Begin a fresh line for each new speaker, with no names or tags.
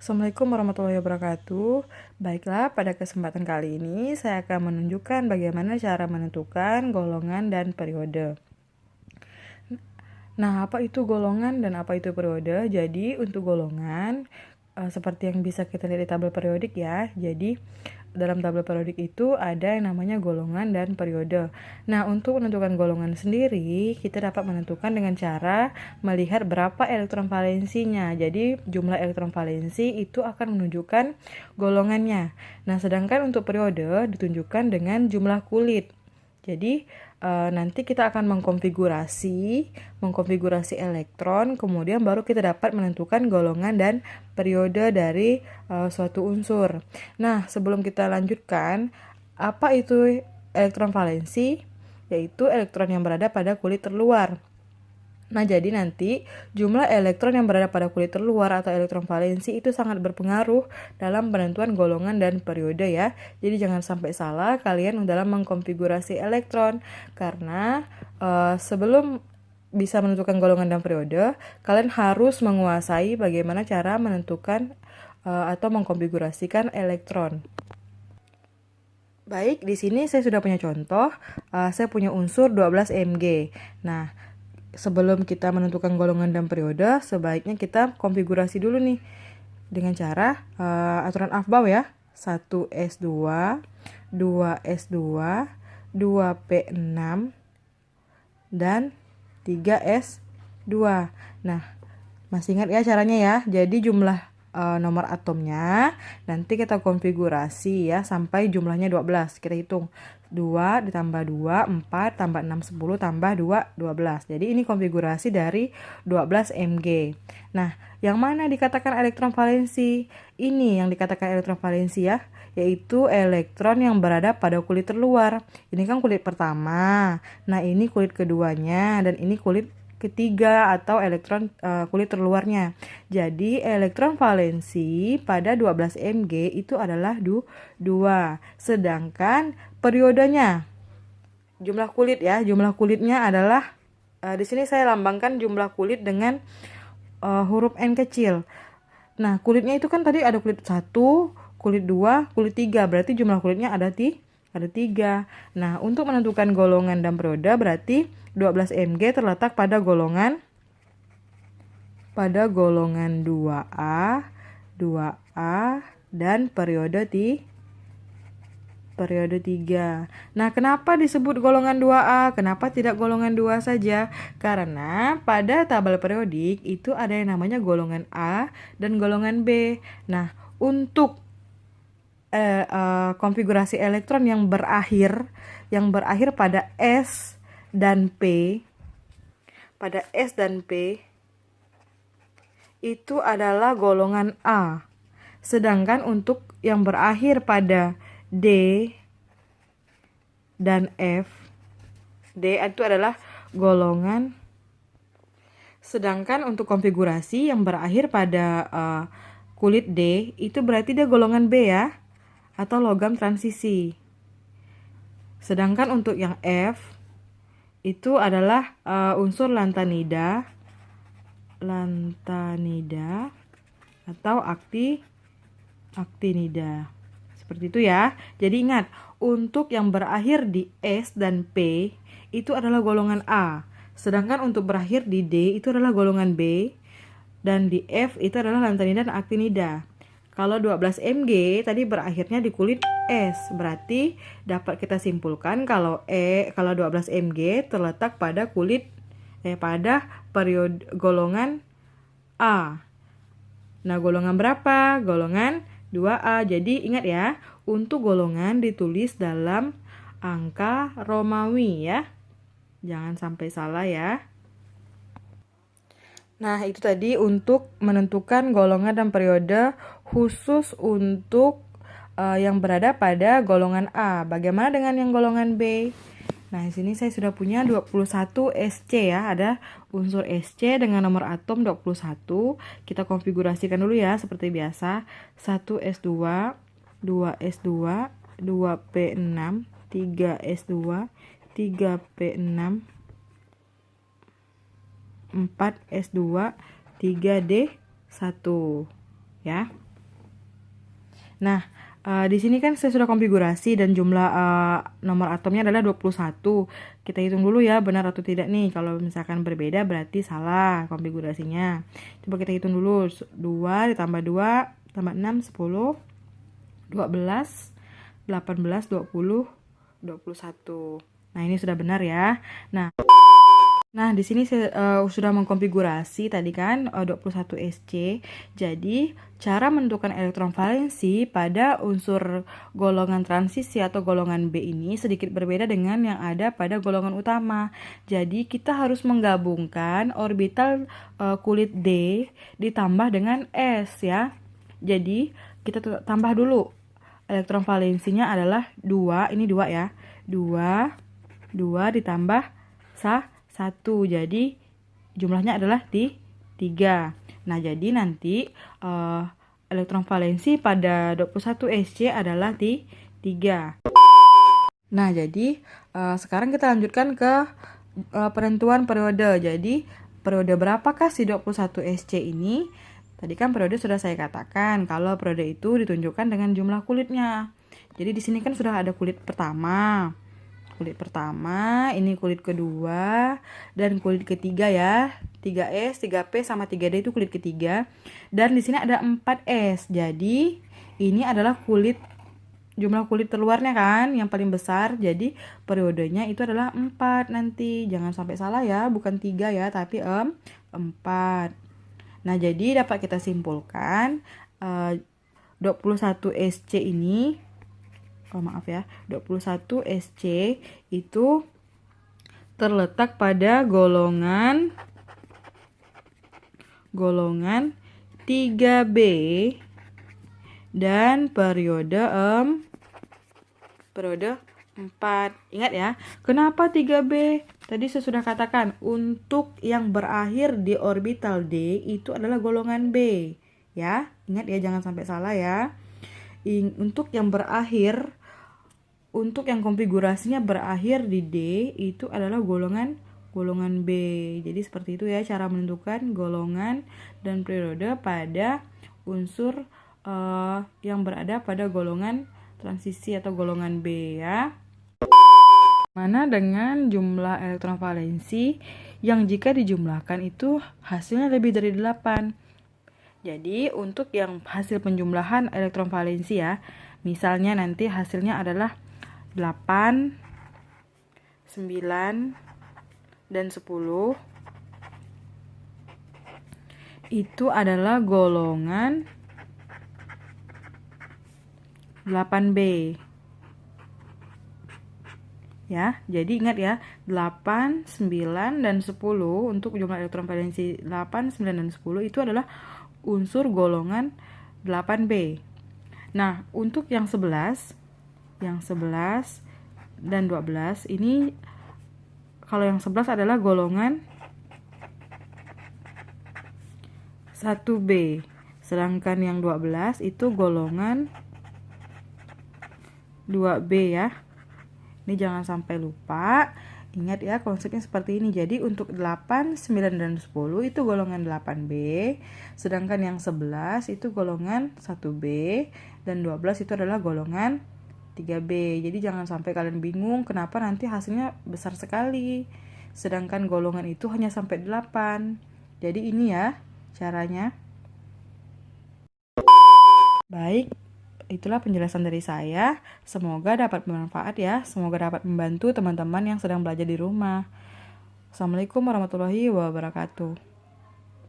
Assalamualaikum warahmatullahi wabarakatuh. Baiklah, pada kesempatan kali ini saya akan menunjukkan bagaimana cara menentukan golongan dan periode. Nah, apa itu golongan dan apa itu periode? Jadi, untuk golongan, seperti yang bisa kita lihat di tabel periodik ya. Jadi, dalam tabel periodik itu ada yang namanya golongan dan periode. Nah, untuk menentukan golongan sendiri, kita dapat menentukan dengan cara melihat berapa elektron valensinya. Jadi, jumlah elektron valensi itu akan menunjukkan golongannya. Nah, sedangkan untuk periode ditunjukkan dengan jumlah kulit. Jadi, nanti kita akan mengkonfigurasi elektron, kemudian baru kita dapat menentukan golongan dan periode dari suatu unsur. Nah, sebelum kita lanjutkan, apa itu elektron valensi? Yaitu elektron yang berada pada kulit terluar. Nah, jadi nanti jumlah elektron yang berada pada kulit terluar atau elektron valensi itu sangat berpengaruh dalam penentuan golongan dan periode ya. Jadi jangan sampai salah kalian dalam mengkonfigurasi elektron, karena sebelum bisa menentukan golongan dan periode, kalian harus menguasai bagaimana cara menentukan atau mengkonfigurasikan elektron. Baik, di sini saya sudah punya contoh. Saya punya unsur 12 Mg. Nah, sebelum kita menentukan golongan dan periode, sebaiknya kita konfigurasi dulu nih dengan cara aturan Aufbau ya. 1S2, 2S2, 2P6, dan 3S2. Nah, masih ingat ya caranya ya. Jadi jumlah nomor atomnya nanti kita konfigurasi ya sampai jumlahnya 12. Kita hitung 2 ditambah 2, 4 tambah 6, 10 tambah 2, 12. Jadi ini konfigurasi dari 12 Mg. Nah, yang mana dikatakan elektron valensi? Ini yang dikatakan elektron valensi ya, yaitu elektron yang berada pada kulit terluar. Ini kan kulit pertama. Nah, ini kulit keduanya dan ini kulit ketiga atau elektron kulit terluarnya. Jadi elektron valensi pada 12 Mg itu adalah 2. Sedangkan periodenya, jumlah kulit ya, jumlah kulitnya adalah di sini saya lambangkan jumlah kulit dengan huruf N kecil. Nah, kulitnya itu kan tadi ada kulit 1, kulit 2, kulit 3. Berarti jumlah kulitnya ada 3. Nah, untuk menentukan golongan dan periode berarti 12 Mg terletak pada golongan 2A, 2A dan periode 3. Nah, kenapa disebut golongan 2A? Kenapa tidak golongan 2 saja? Karena pada tabel periodik itu ada yang namanya golongan A dan golongan B. Nah, untuk konfigurasi elektron yang berakhir pada S dan P, itu adalah golongan A. Sedangkan untuk yang berakhir pada D dan F, D itu adalah golongan. Sedangkan untuk konfigurasi yang berakhir pada kulit D itu berarti dia golongan B ya, atau logam transisi. Sedangkan untuk yang F itu adalah unsur lantanida atau aktinida. Seperti itu ya. Jadi ingat, untuk yang berakhir di S dan P itu adalah golongan A. Sedangkan untuk berakhir di D itu adalah golongan B, dan di F itu adalah lantanida dan aktinida. Kalau 12 Mg tadi berakhirnya di kulit S, berarti dapat kita simpulkan kalau 12 Mg terletak pada pada periode golongan A. Nah, golongan berapa? Golongan 2A. Jadi ingat ya, untuk golongan ditulis dalam angka Romawi ya. Jangan sampai salah ya. Nah, itu tadi untuk menentukan golongan dan periode khusus untuk yang berada pada golongan A. Bagaimana dengan yang golongan B? Nah, di sini saya sudah punya 21 SC ya. Ada unsur SC dengan nomor atom 21. Kita konfigurasikan dulu ya seperti biasa. 1S2, 2S2, 2P6, 3S2, 3P6, 4S2, 3D1 ya. Nah, di sini kan saya sudah konfigurasi dan jumlah nomor atomnya adalah 21. Kita hitung dulu ya benar atau tidak nih. Kalau misalkan berbeda berarti salah konfigurasinya. Coba kita hitung dulu. 2 ditambah 2 tambah 6, 10, 12, 18, 20, 21. Nah, ini sudah benar ya. Nah, di sini saya sudah mengkonfigurasi tadi kan 21 SC. Jadi, cara menentukan elektron valensi pada unsur golongan transisi atau golongan B ini sedikit berbeda dengan yang ada pada golongan utama. Jadi, kita harus menggabungkan orbital kulit D ditambah dengan S ya. Jadi, kita tambah dulu. Elektron valensinya adalah 2, ini 2 ya. 2 ditambah 1, jadi jumlahnya adalah 3. Nah, jadi nanti elektron valensi pada 21 SC adalah 3. Nah, jadi sekarang kita lanjutkan ke penentuan periode. Jadi, periode berapakah si 21 SC ini? Tadi kan periode sudah saya katakan kalau periode itu ditunjukkan dengan jumlah kulitnya. Jadi di sini kan sudah ada kulit pertama. Kulit pertama, ini kulit kedua, dan kulit ketiga ya. 3S, 3P, sama 3D itu kulit ketiga. Dan di sini ada 4S. Jadi, ini adalah jumlah kulit terluarnya kan, yang paling besar. Jadi, periodenya itu adalah 4 nanti. Jangan sampai salah ya, bukan 3 ya, tapi 4. Nah, jadi dapat kita simpulkan 21 SC ini 21 SC itu terletak pada golongan 3B dan periode 4. Ingat ya, kenapa 3B? Tadi saya sudah katakan, untuk yang berakhir di orbital D itu adalah golongan B. Ya, ingat ya, jangan sampai salah ya. Untuk yang konfigurasinya berakhir di D itu adalah golongan B. Jadi seperti itu ya cara menentukan golongan dan periode pada unsur yang berada pada golongan transisi atau golongan B ya. Mana dengan jumlah elektron valensi yang jika dijumlahkan itu hasilnya lebih dari 8. Jadi untuk yang hasil penjumlahan elektron valensi ya, misalnya nanti hasilnya adalah 8, 9, dan 10, itu adalah golongan 8B. Ya, jadi ingat ya, 8, 9, dan 10 untuk jumlah elektron valensi 8, 9, dan 10 itu adalah unsur golongan 8B. Nah, untuk yang 11 dan 12 ini, kalau yang 11 adalah golongan 1B, sedangkan yang 12 itu golongan 2B ya. Ini jangan sampai lupa. Ingat ya, konsepnya seperti ini. Jadi untuk 8, 9, dan 10 itu golongan 8B, sedangkan yang 11 itu golongan 1B, dan 12 itu adalah golongan 3B. Jadi jangan sampai kalian bingung kenapa nanti hasilnya besar sekali, sedangkan golongan itu hanya sampai 8. Jadi ini ya caranya. Baik, itulah penjelasan dari saya. Semoga dapat bermanfaat ya. Semoga dapat membantu teman-teman yang sedang belajar di rumah. Assalamualaikum warahmatullahi wabarakatuh.